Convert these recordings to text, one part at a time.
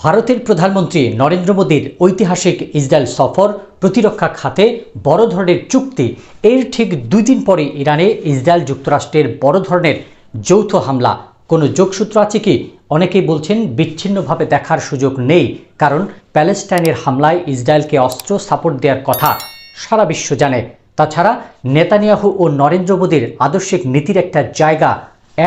ভারতের প্রধানমন্ত্রী নরেন্দ্র মোদীর ঐতিহাসিক ইসরায়েল সফর, প্রতিরক্ষা খাতে বড় ধরনের চুক্তি, এর ঠিক 2 দিন পরে ইরানে ইসরায়েল যুক্তরাষ্ট্রের বড় ধরনের যৌথ হামলা। কোনো যোগসূত্র আছে কি? অনেকেই বলছেন বিচ্ছিন্নভাবে দেখার সুযোগ নেই, কারণ প্যালেস্টাইনের হামলায় ইসরায়েলকে অস্ত্র সাপোর্ট দেওয়ার কথা সারা বিশ্ব জানে। তাছাড়া নেতানিয়াহু ও নরেন্দ্র মোদীর আদর্শিক নীতির একটা জায়গা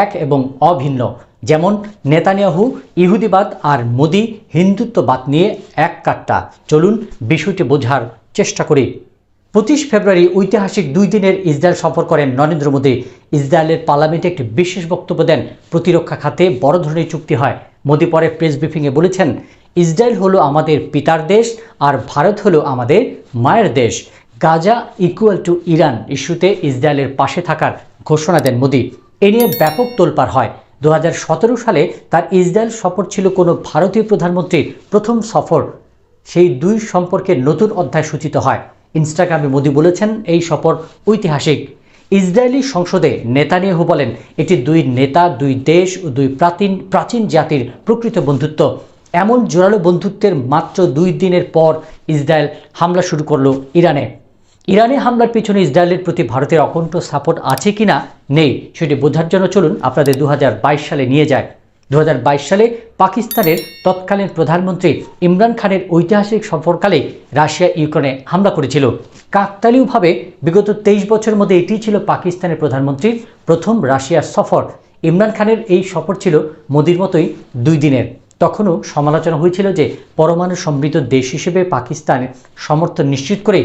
এক এবং অভিন্ন। যেমন নেতানিয়াহু ইহুদিবাদ আর মোদি হিন্দুত্ববাদ নিয়ে এক কাট্টা। চলুন বিষয়টি বোঝার চেষ্টা করি। 25 ফেব্রুয়ারি ঐতিহাসিক 2 দিনের ইসরায়েল সফর করেন নরেন্দ্র মোদী। ইসরায়েলের পার্লামেন্টে একটি বিশেষ বক্তব্য দেন। প্রতিরক্ষা খাতে বড় ধরনের চুক্তি হয়। মোদী পরে প্রেস ব্রিফিংয়ে বলেছেন, ইসরায়েল হলো আমাদের পিতার দেশ আর ভারত হলো আমাদের মায়ের দেশ। গাজা ইকুয়াল টু ইরান ইস্যুতে ইসরায়েলের পাশে থাকার ঘোষণা দেন মোদী। এ নিয়ে ব্যাপক তোলপাড় হয়। 2017 সালে তার ইসরায়েল সফর ছিল কোনো ভারতীয় প্রধানমন্ত্রীর প্রথম সফর। সেই দুই সম্পর্কের নতুন অধ্যায় সূচিত হয়। ইনস্টাগ্রামে মোদী বলেছেন, এই সফর ঐতিহাসিক। ইসরায়েলি সংসদে নেতানিয়াহু বলেন, এটি 2 নেতা, 2 দেশ ও 2 প্রাচীন জাতির প্রকৃত বন্ধুত্ব। এমন জোরালো বন্ধুত্বের মাত্র 2 দিনের পর ইসরায়েল হামলা শুরু করলো ইরানে। ইরানে হামলার পিছনে ইসরায়েলের প্রতি ভারতের অকণ্ঠ সাপোর্ট আছে কিনা নেই সেটি বোঝার জন্য চলুন আপনাদের 2022 সালে নিয়ে যায়। 2022 সালে পাকিস্তানের তৎকালীন প্রধানমন্ত্রী ইমরান খানের ঐতিহাসিক সফরকালে রাশিয়া ইউক্রেনে হামলা করেছিল। কাকতালীয়ভাবে বিগত 23 বছরের মধ্যে এটি ছিল পাকিস্তানের প্রধানমন্ত্রীর প্রথম রাশিয়ার সফর। ইমরান খানের এই সফর ছিল মোদির মতোই 2 দিনের। তখনও সমালোচনা হয়েছিল যে পরমাণু সমৃদ্ধ দেশ হিসেবে পাকিস্তানের সমর্থন নিশ্চিত করে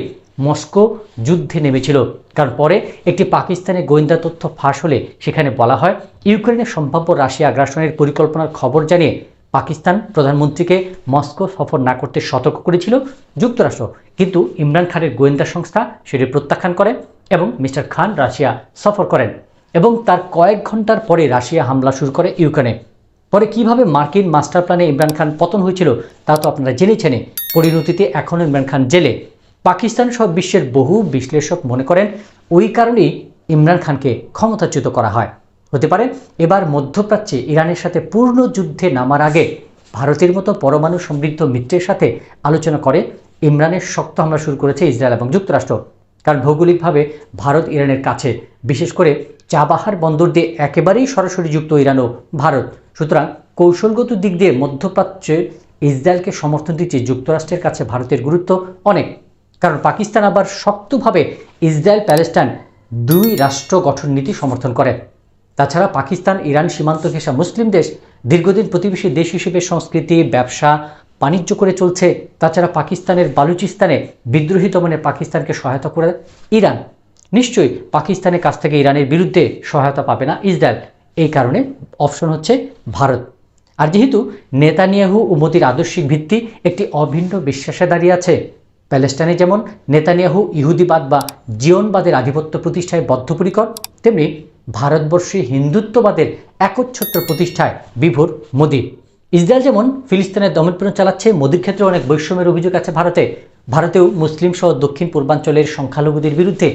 মস্কো যুদ্ধে নেমেছিল। কারণ পরে একটি পাকিস্তানের গোয়েন্দা তথ্য ফাঁস হলে সেখানে বলা হয়, ইউক্রেনের সম্ভাব্য রাশিয়া আগ্রাসনের পরিকল্পনার খবর জানিয়ে পাকিস্তান প্রধানমন্ত্রীকে মস্কো সফর না করতে সতর্ক করেছিল যুক্তরাষ্ট্র। কিন্তু ইমরান খানের গোয়েন্দা সংস্থা সেটি প্রত্যাখ্যান করে এবং মিস্টার খান রাশিয়া সফর করেন এবং তার কয়েক ঘন্টার পরে রাশিয়া হামলা শুরু করে ইউক্রেনে। পরে কিভাবে মার্কিন মাস্টার প্ল্যানে ইমরান খান পতন হয়েছিল তা তো আপনারা জেনেছেন। পরিণতিতে এখনও ইমরান খান জেলে। পাকিস্তান সহ বিশ্বের বহু বিশ্লেষক মনে করেন ওই কারণেই ইমরান খানকে ক্ষমতাচ্যুত করা হয়। হতে পারে এবার মধ্যপ্রাচ্যে ইরানের সাথে পূর্ণ যুদ্ধে নামার আগে ভারতের মতো পরমাণু সমৃদ্ধ মিত্রের সাথে আলোচনা করে ইমরানের শক্ত হামলা শুরু করেছে ইসরায়েল এবং যুক্তরাষ্ট্র। কারণ ভৌগোলিকভাবে ভারত ইরানের কাছে, বিশেষ করে চাবাহার বন্দর দিয়ে একেবারেই সরাসরি যুক্ত ইরান ও ভারত। সুতরাং কৌশলগত দিক দিয়ে মধ্যপ্রাচ্যে ইসরায়েলকে সমর্থন দিচ্ছে যুক্তরাষ্ট্রের কাছে ভারতের গুরুত্ব অনেক। কারণ পাকিস্তান আবার শক্তভাবে ইসরায়েল প্যালেস্টাইন 2 রাষ্ট্র গঠন নীতি সমর্থন করে। তাছাড়া পাকিস্তান ইরান সীমান্ত ঘেঁষা মুসলিম দেশ, দীর্ঘদিন প্রতিবেশী দেশ হিসেবে সংস্কৃতি, ব্যবসা, বাণিজ্য করে চলছে। তাছাড়া পাকিস্তানের বালুচিস্তানে বিদ্রোহী দমনে পাকিস্তানকে সহায়তা করে ইরান। নিশ্চয়ই পাকিস্তানের কাছ থেকে ইরানের বিরুদ্ধে সহায়তা পাবে না ইসরায়েল। এই কারণে অপশন হচ্ছে ভারত। আর যেহেতু নেতানিয়াহু ও মোদির আদর্শিক ভিত্তি একটি অভিন্ন বিশ্বাসে দাঁড়িয়ে আছে, প্যালেস্টাইনে যেমন নেতানিয়াহু ইহুদিবাদ বা জিওনবাদের আধিপত্য প্রতিষ্ঠায় বদ্ধপরিকর, তেমনি ভারতবর্ষে হিন্দুত্ববাদের একচ্ছত্র প্রতিষ্ঠায় বিভোর মোদি। ইসরায়েল যেমন ফিলিস্তিনের দমনপীড়ন চালাচ্ছে, মোদির ক্ষেত্রে অনেক বৈষম্যের অভিযোগ আছে ভারতেও মুসলিম সহ দক্ষিণ পূর্বাঞ্চলের সংখ্যালঘুদের বিরুদ্ধে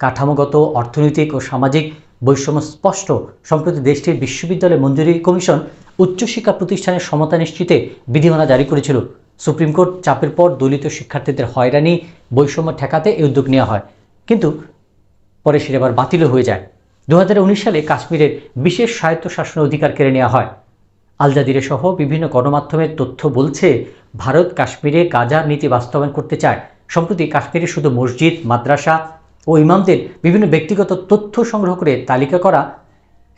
কাঠামোগত, অর্থনৈতিক ও সামাজিক বৈষম্য স্পষ্ট। সম্প্রতি দেশটির বিশ্ববিদ্যালয় মঞ্জুরি কমিশন উচ্চশিক্ষা প্রতিষ্ঠানের সমতা নিশ্চিতে বিধিমালা জারি করেছিল। সুপ্রিম কোর্ট চাপের পর দলিত শিক্ষার্থীদের হয়রানি, বৈষম্য ঠেকাতে এই উদ্যোগ নেওয়া হয়, কিন্তু পরে সেটা আবার বাতিলও হয়ে যায়। 2019 সালে কাশ্মীরের বিশেষ স্বায়ত্তশাসনের অধিকার কেড়ে নেওয়া হয়। আল জাজিরা সহ বিভিন্ন গণমাধ্যমের তথ্য বলছে, ভারত কাশ্মীরে গাজার নীতি বাস্তবায়ন করতে চায়। সম্প্রতি কাশ্মীরে শুধু মসজিদ, মাদ্রাসা ও ইমামদের বিভিন্ন ব্যক্তিগত তথ্য সংগ্রহ করে তালিকা করা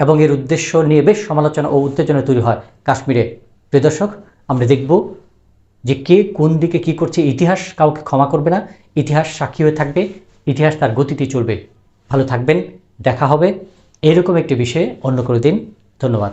এবং এর উদ্দেশ্য নিয়ে বেশ সমালোচনা ও উত্তেজনা তৈরি হয় কাশ্মীরে। প্রিয় দর্শক, আমরা দেখব যে কে কোন দিকে কি করছে। ইতিহাস কাউকে ক্ষমা করবে না, ইতিহাস সাক্ষী হয়ে থাকবে, ইতিহাস তার গতিতে চলবে। ভালো থাকবেন, দেখা হবে এরকম একটি বিষয়ে অন্য কোনো দিন। ধন্যবাদ।